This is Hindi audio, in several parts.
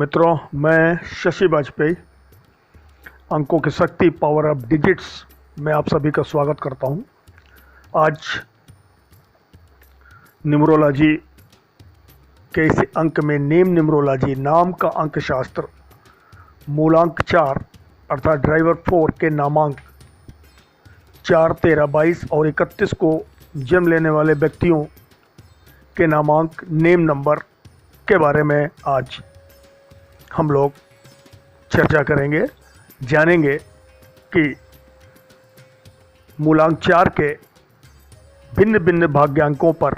मित्रों, मैं शशि वाजपेयी अंकों की शक्ति पावर ऑफ डिजिट्स में आप सभी का स्वागत करता हूं। आज न्यूमरोलॉजी के इस अंक में नेम न्यूमरोलॉजी नाम का अंक शास्त्र मूलांक 4 अर्थात ड्राइवर 4 के नामांक 4, 13, 22 और 31 को जन्म लेने वाले व्यक्तियों के नामांक नेम नंबर के बारे में आज हम लोग चर्चा करेंगे, जानेंगे कि मूलांक 4 के भिन्न भिन्न भाग्यांकों पर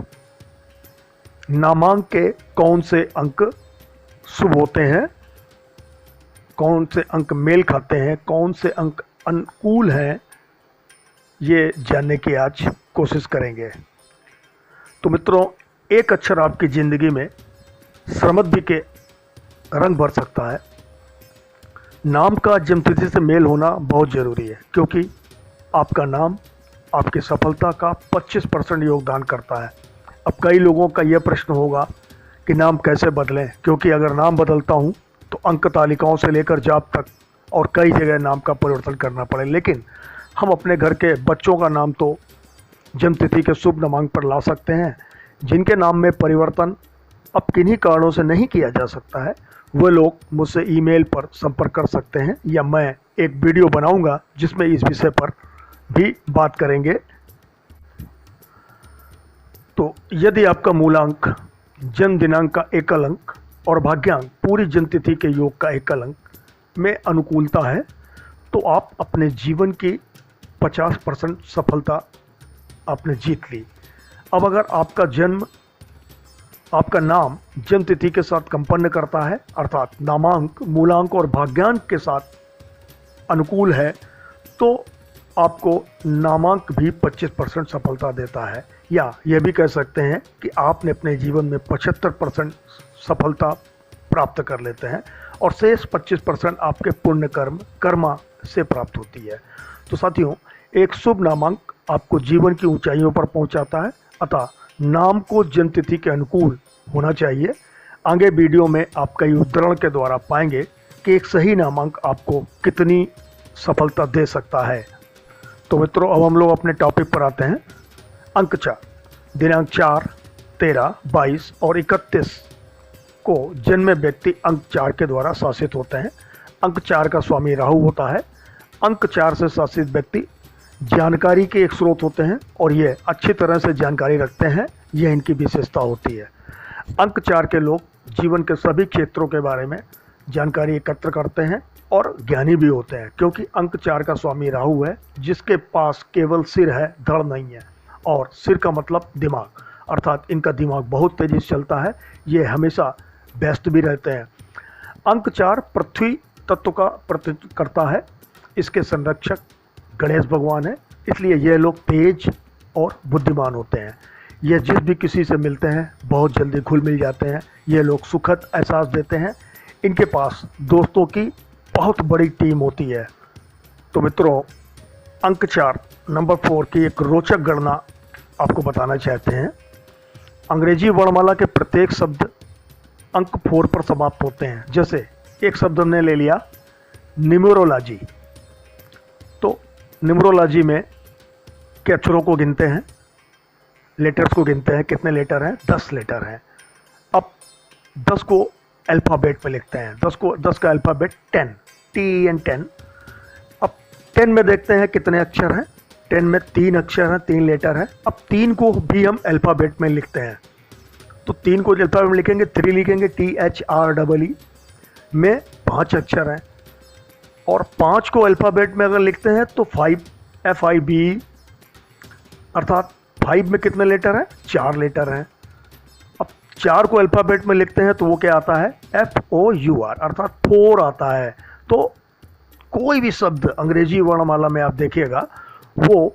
नामांक के कौन से अंक शुभ होते हैं, कौन से अंक मेल खाते हैं, कौन से अंक अनुकूल हैं, ये जानने की आज कोशिश करेंगे। तो मित्रों, एक अक्षर आपकी ज़िंदगी में समृद्धि के रंग भर सकता है। नाम का जन्मतिथि से मेल होना बहुत ज़रूरी है, क्योंकि आपका नाम आपकी सफलता का 25% योगदान करता है। अब कई लोगों का यह प्रश्न होगा कि नाम कैसे बदलें, क्योंकि अगर नाम बदलता हूं तो अंक तालिकाओं से लेकर जॉब तक और कई जगह नाम का परिवर्तन करना पड़े। लेकिन हम अपने घर के बच्चों का नाम तो जन्मतिथि के शुभ नामांक पर ला सकते हैं। जिनके नाम में परिवर्तन अब किन्हीं कारणों से नहीं किया जा सकता है, वे लोग मुझसे ईमेल पर संपर्क कर सकते हैं, या मैं एक वीडियो बनाऊंगा जिसमें इस विषय पर भी बात करेंगे। तो यदि आपका मूलांक जन्म दिनांक का एकल अंक और भाग्यांक पूरी जन्मतिथि के योग का एकल अंक में अनुकूलता है, तो आप अपने जीवन की 50% सफलता आपने जीत ली। अब अगर आपका नाम जन्मतिथि के साथ कंपन्न करता है, अर्थात नामांक, मूलांक और भाग्यांक के साथ अनुकूल है, तो आपको नामांक भी 25% सफलता देता है। या यह भी कह सकते हैं कि आपने अपने जीवन में 75% सफलता प्राप्त कर लेते हैं और शेष 25% आपके पुण्य कर्मा से प्राप्त होती है। तो साथियों, एक शुभ नामांक आपको जीवन की ऊंचाइयों पर पहुंचाता है, अतः नाम को जन्मतिथि के अनुकूल होना चाहिए। आगे वीडियो में आप कई उदाहरण के द्वारा पाएंगे कि एक सही नामांक आपको कितनी सफलता दे सकता है। तो मित्रों, अब हम लोग अपने टॉपिक पर आते हैं। अंक 4 दिनांक 4, 13, 22 और 31 को जन्मे व्यक्ति अंक 4 के द्वारा शासित होते हैं। अंक 4 का स्वामी राहु होता है। अंक 4 से शासित व्यक्ति जानकारी के एक स्रोत होते हैं और ये अच्छी तरह से जानकारी रखते हैं, यह इनकी विशेषता होती है। अंक 4 के लोग जीवन के सभी क्षेत्रों के बारे में जानकारी एकत्र करते हैं और ज्ञानी भी होते हैं, क्योंकि अंक 4 का स्वामी राहु है, जिसके पास केवल सिर है, धड़ नहीं है। और सिर का मतलब दिमाग, अर्थात इनका दिमाग बहुत तेजी से चलता है, ये हमेशा व्यस्त भी रहते हैं। अंक 4 पृथ्वी तत्व का प्रतिनिधित्व करता है। इसके संरक्षक गणेश भगवान है, इसलिए ये लोग तेज और बुद्धिमान होते हैं। ये जिस भी किसी से मिलते हैं बहुत जल्दी घुल मिल जाते हैं। ये लोग सुखद एहसास देते हैं। इनके पास दोस्तों की बहुत बड़ी टीम होती है। तो मित्रों, अंक 4 नंबर 4 की एक रोचक गणना आपको बताना चाहते हैं। अंग्रेजी वर्णमाला के प्रत्येक शब्द अंक 4 पर समाप्त होते हैं। जैसे एक शब्द हमने ले लिया न्यूमरोलॉजी, तो न्यूमरोलॉजी में के अक्षरों को गिनते हैं, लेटर्स को गिनते हैं। कितने लेटर हैं? 10 लेटर हैं। अब 10 को अल्फ़ाबेट में लिखते हैं। 10 का अल्फ़ाबेट 10, TN10। अब 10 में देखते हैं कितने अक्षर हैं। 10 में 3 अक्षर हैं, 3 लेटर हैं। अब 3 को भी हम अल्फ़ाबेट में लिखते हैं, तो 3 को अल्फ़ाबेट में लिखेंगे, 3 लिखेंगे, THREE में 5 अक्षर हैं। और 5 को अल्फ़ाबेट में अगर लिखते हैं तो 5, FIBE, अर्थात 5 में कितने लेटर हैं? 4 लेटर हैं। अब 4 को अल्फ़ाबेट में लिखते हैं तो वो क्या आता है? FOUR, अर्थात 4 आता है। तो कोई भी शब्द अंग्रेजी वर्णमाला में आप देखिएगा वो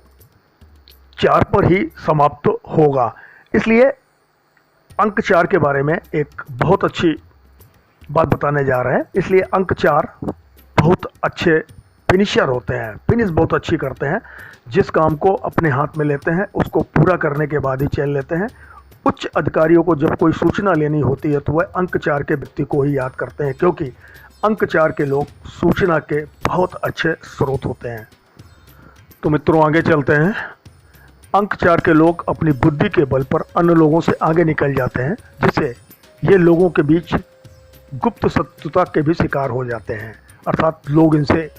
4 पर ही समाप्त होगा। इसलिए अंक 4 के बारे में एक बहुत अच्छी बात बताने जा रहे हैं। इसलिए अंक 4 बहुत अच्छे फिनिशर होते हैं, फिनिश बहुत अच्छी करते हैं। जिस काम को अपने हाथ में लेते हैं उसको पूरा करने के बाद ही चल लेते हैं। उच्च अधिकारियों को जब कोई सूचना लेनी होती है तो वह अंक 4 के व्यक्ति को ही याद करते हैं, क्योंकि अंक 4 के लोग सूचना के बहुत अच्छे स्रोत होते हैं। तो मित्रों आगे चलते हैं। अंक 4 के लोग अपनी बुद्धि के बल पर अन्य लोगों से आगे निकल जाते हैं, जिससे ये लोगों के बीच गुप्त शत्रुता के भी शिकार हो जाते हैं, अर्थात लोग इनसे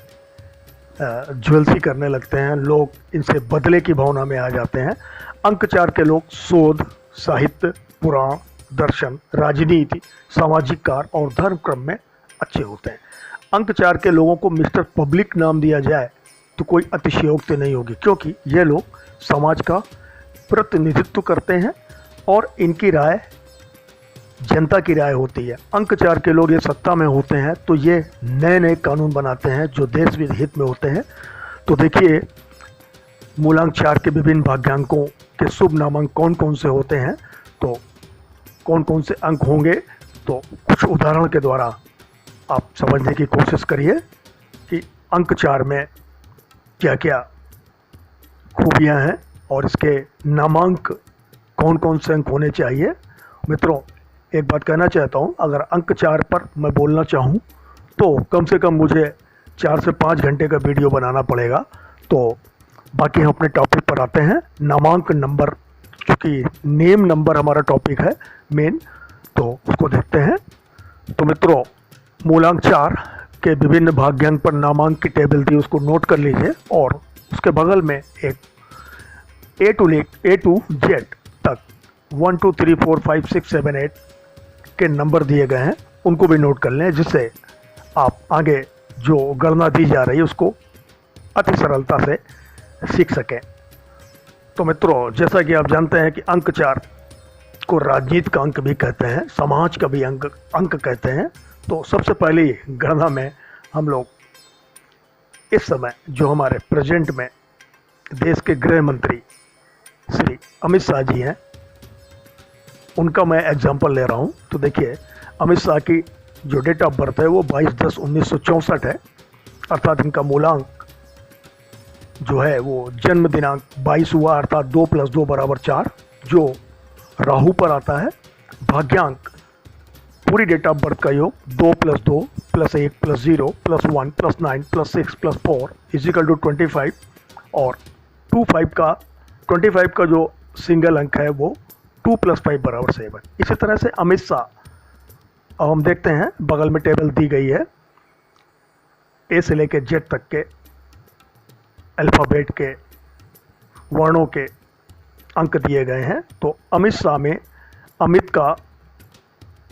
ज्वेलसी करने लगते हैं, लोग इनसे बदले की भावना में आ जाते हैं। अंक 4 के लोग शोध, साहित्य, पुराण, दर्शन, राजनीति, सामाजिक कार्य और धर्म क्रम में अच्छे होते हैं। अंक 4 के लोगों को मिस्टर पब्लिक नाम दिया जाए तो कोई अतिशयोक्ति नहीं होगी, क्योंकि ये लोग समाज का प्रतिनिधित्व करते हैं और इनकी राय जनता की राय होती है। अंक 4 के लोग ये सत्ता में होते हैं तो ये नए नए कानून बनाते हैं जो देश हित में होते हैं। तो देखिए मूलांक 4 के विभिन्न भाग्यांकों के शुभ नामांक कौन कौन से होते हैं, तो कौन कौन से अंक होंगे, तो कुछ उदाहरण के द्वारा आप समझने की कोशिश करिए कि अंक 4 में क्या क्या खूबियां हैं और इसके नामांक कौन कौन से अंक होने चाहिए। मित्रों एक बात कहना चाहता हूं, अगर अंक 4 पर मैं बोलना चाहूं तो कम से कम मुझे 4 से 5 घंटे का वीडियो बनाना पड़ेगा। तो बाकी हम अपने टॉपिक पर आते हैं। नामांक नंबर, चूँकि नेम नंबर हमारा टॉपिक है मेन, तो उसको देखते हैं। तो मित्रों मूलांक 4 के विभिन्न भाग्यांक पर नामांक की टेबल दी, उसको नोट कर लीजिए और उसके बगल में एक A to Z तक 1 2 3 4 5 6 7 8 के नंबर दिए गए हैं, उनको भी नोट कर लें, जिससे आप आगे जो गणना दी जा रही है उसको अति सरलता से सीख सकें। तो मित्रों जैसा कि आप जानते हैं कि अंक 4 को राजनीति का अंक भी कहते हैं, समाज का भी अंक कहते हैं। तो सबसे पहले गणना में हम लोग इस समय जो हमारे प्रेजेंट में देश के गृह मंत्री श्री अमित शाह जी हैं, उनका मैं एग्जांपल ले रहा हूं। तो देखिए अमित शाह की जो डेट ऑफ बर्थ है वो 22/10/1964 है, अर्थात इनका मूलांक जो है वो जन्म दिनांक 22 हुआ, अर्थात 2 + 2 = 4, जो राहु पर आता है। भाग्यांक पूरी डेट ऑफ बर्थ का योग 2 + 2 + 1 + 0 + 1 + 9 + 6 + 4 = 25 और 25 का जो सिंगल अंक है वो 2 + 5 = 7। इसी तरह से अमित शाह, अब हम देखते हैं बगल में टेबल दी गई है, ए से लेकर जेड तक के अल्फ़ाबेट के वर्णों के अंक दिए गए हैं। तो अमित शाह में अमित का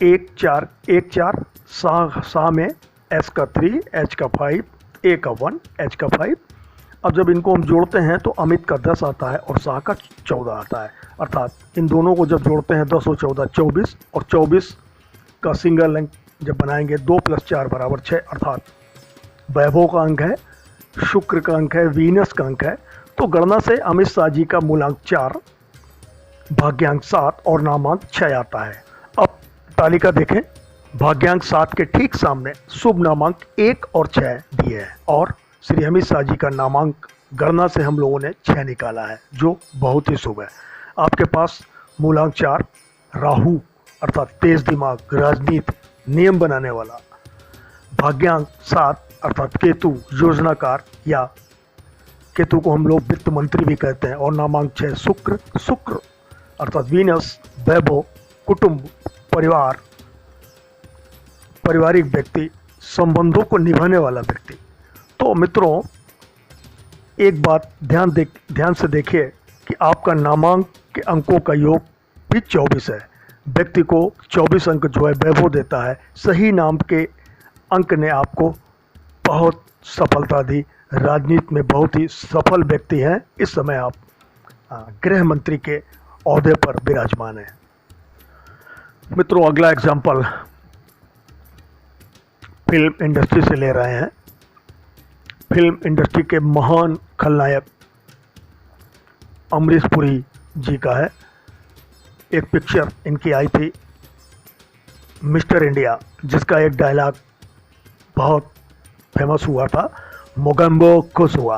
1 4 शाह में एस का 3, एच का 5, ए का 1, एच का 5। अब जब इनको हम जोड़ते हैं तो अमित का 10 आता है और शाह का 14 आता है, अर्थात इन दोनों को जब जोड़ते हैं 10 और 14 24, और 24 का सिंगल अंक जब बनाएंगे 2 + 4 = 6, अर्थात वैभव का अंक है, शुक्र का अंक है, वीनस का अंक है। तो गणना से अमित शाह जी का मूलांक 4, भाग्यांक 7 और नामांक 6 आता है। अब तालिका देखें, भाग्यांक 7 के ठीक सामने शुभ नामांक 1 और 6 दिए हैं और श्री अमित शाह जी का नामांक गणना से हम लोगों ने 6 निकाला है, जो बहुत ही शुभ है। आपके पास मूलांक 4 राहु अर्थात तेज दिमाग, राजनीति, नियम बनाने वाला, भाग्यांक 7 अर्थात केतु योजनाकार, या केतु को हम लोग वित्त मंत्री भी कहते हैं, और नामांक 6 शुक्र अर्थात वीनस, वैभव, कुटुंब, परिवार, पारिवारिक व्यक्ति, संबंधों को निभाने वाला व्यक्ति। तो मित्रों एक बात ध्यान से देखिए कि आपका नामांक के अंकों का योग भी 24 है। व्यक्ति को 24 अंक जो है वैभव देता है। सही नाम के अंक ने आपको बहुत सफलता दी, राजनीति में बहुत ही सफल व्यक्ति हैं। इस समय आप गृह मंत्री के ओहदे पर विराजमान हैं। मित्रों अगला एग्जाम्पल फिल्म इंडस्ट्री से ले रहे हैं। फिल्म इंडस्ट्री के महान खलनायक अमरीश पुरी जी का है। एक पिक्चर इनकी आई थी मिस्टर इंडिया, जिसका एक डायलॉग बहुत फेमस हुआ था, मोगम्बो खुश हुआ।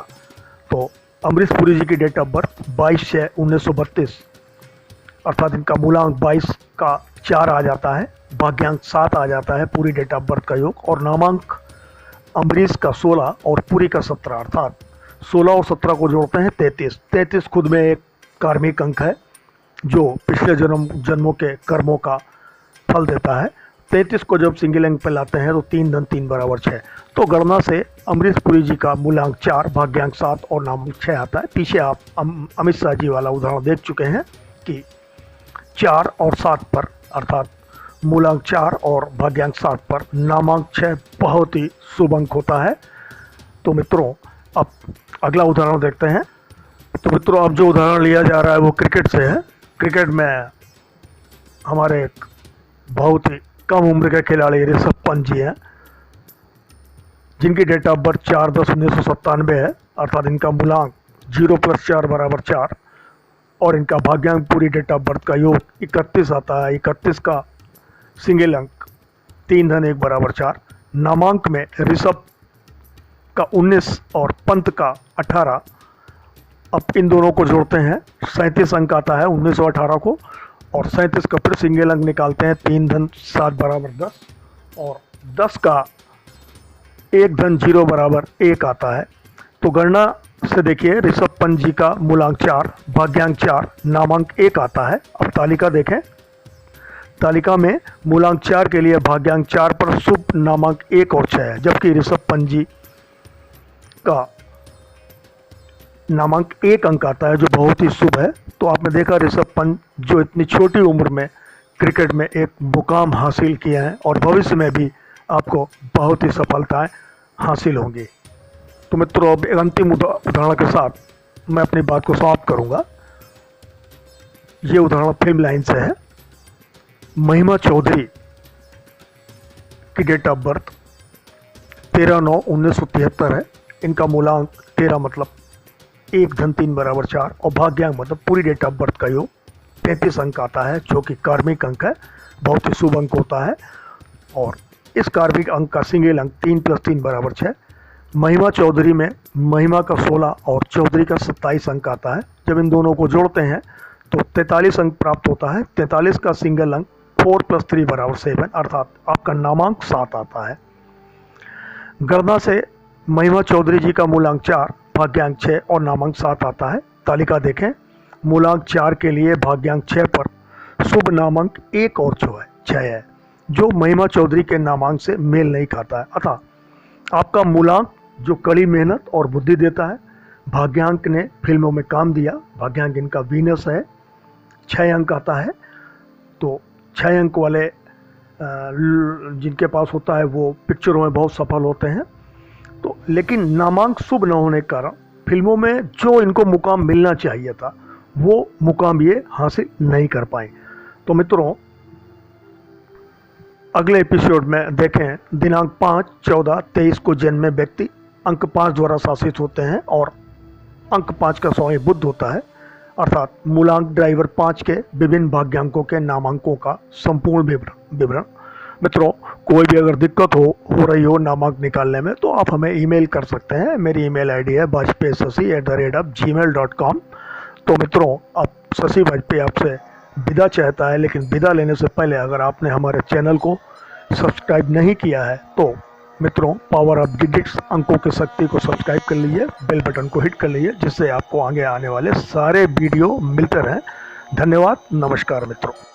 तो अमरीश पुरी जी की डेट ऑफ बर्थ 22/6/1932, अर्थात इनका मूलांक 22 का 4 आ जाता है, भाग्यांक 7 आ जाता है, पूरी डेट ऑफ बर्थ का योग, और नामांक अम्बरीश का 16 और पूरी का 17, अर्थात 16 और 17 को जोड़ते हैं 33। 33 खुद में एक कार्मिक अंक है जो पिछले जन्मों के कर्मों का फल देता है। 33 को जब सिंगल अंक पे लाते हैं तो 3 धन 3 बराबर 6। तो गणना से अमरीश पुरी जी का मूलांक 4, भाग्यांक 7 और नामांक 6 आता है। पीछे आप अमित शाह जी वाला उदाहरण देख चुके हैं कि 4 और 7 पर, अर्थात मूलांक 4 और भाग्यांक 7 पर नामांक 6 बहुत ही शुभ अंक होता है। तो मित्रों, अब अगला उदाहरण देखते हैं। तो मित्रों, अब जो उदाहरण लिया जा रहा है वो क्रिकेट से है। क्रिकेट में हमारे एक बहुत ही कम उम्र के खिलाड़ी ऋषभ पंत जी हैं, जिनकी डेट ऑफ बर्थ 4/10/1997 है, अर्थात इनका मूलांक 0 + 4 = 4 और इनका भाग्यांक पूरी डेट ऑफ बर्थ का योग 31 आता है। 31 का सिंगल अंक 3 धन 1 बराबर 4। नामांक में ऋषभ का 19 और पंत का 18। अब इन दोनों को जोड़ते हैं, 37 अंक आता है 19 और 18 को, और 37 का फिर सिंगल अंक निकालते हैं, 3 धन 7 बराबर 10, और 10 का 1 धन 0 बराबर 1 आता है। तो गणना से देखिए, ऋषभ पंत जी का मूलांक 4, भाग्यांक 4, नामांक 1 आता है। अब तालिका देखें, तालिका में मूलांक 4 के लिए भाग्यांक 4 पर शुभ नामांक 1 और 6 है, जबकि ऋषभ पंत जी का नामांक 1 अंक आता है जो बहुत ही शुभ है। तो आपने देखा ऋषभ पंत जो इतनी छोटी उम्र में क्रिकेट में एक मुकाम हासिल किए हैं और भविष्य में भी आपको बहुत ही सफलताएं हासिल होंगी। तो मित्रों, अब एक अंतिम उदाहरण के साथ मैं अपनी बात को समाप्त करूंगा। ये उदाहरण फिल्म लाइन से है। महिमा चौधरी की डेट ऑफ बर्थ 13/9/1973 है। इनका मूलांक 13 मतलब 1 धन 3 बराबर 4 और भाग्यांक मतलब पूरी डेट ऑफ बर्थ का योग 33 अंक आता है, जो कि कार्मिक अंक है, बहुत ही शुभ अंक होता है। और इस कार्मिक अंक का सिंगल अंक 3 + 3 = 6। महिमा चौधरी में महिमा का 16 और चौधरी का 27 अंक आता है। जब इन दोनों को जोड़ते हैं तो 43 अंक प्राप्त होता है। 43 का सिंगल अंक 4 + 3 = 7, अर्थात आपका नामांक 7 आता है। गणना से महिमा चौधरी जी का मूलांक 4, भाग्यांक 6 और नामांक 7 आता है। तालिका देखें, मूलांक 4 के लिए भाग्यांक 6 पर शुभ नामांक 1 और 6 है, जो महिमा चौधरी के नामांक से मेल नहीं खाता है। अतः आपका मूलांक जो कड़ी मेहनत और बुद्धि देता है, भाग्यांक ने फिल्मों में काम दिया, भाग्यांक इनका वीनस है, 6 अंक आता है। तो 6 अंक वाले जिनके पास होता है वो पिक्चरों में बहुत सफल होते हैं। तो लेकिन नामांक शुभ न होने के कारण फिल्मों में जो इनको मुकाम मिलना चाहिए था वो मुकाम ये हासिल नहीं कर पाए। तो मित्रों, अगले एपिसोड में देखें, दिनांक 5/14/23 को जन्मे व्यक्ति अंक 5 द्वारा शासित होते हैं और अंक 5 का स्वामी बुध होता है, अर्थात मूलांक ड्राइवर 5 के विभिन्न भाग्यांकों के नामांकों का संपूर्ण विवरण। मित्रों, कोई भी अगर दिक्कत हो रही हो नामांक निकालने में तो आप हमें ईमेल कर सकते हैं। मेरी ईमेल आईडी है bajpayee@gmail.com। तो मित्रों, अब शशि वाजपेयी आपसे विदा चाहता है, लेकिन विदा लेने से पहले अगर आपने हमारे चैनल को सब्सक्राइब नहीं किया है तो मित्रों, पावर ऑफ डिजिट्स, अंकों की शक्ति को सब्सक्राइब कर लीजिए, बेल बटन को हिट कर लीजिए, जिससे आपको आगे आने वाले सारे वीडियो मिलते रहें। धन्यवाद, नमस्कार मित्रों।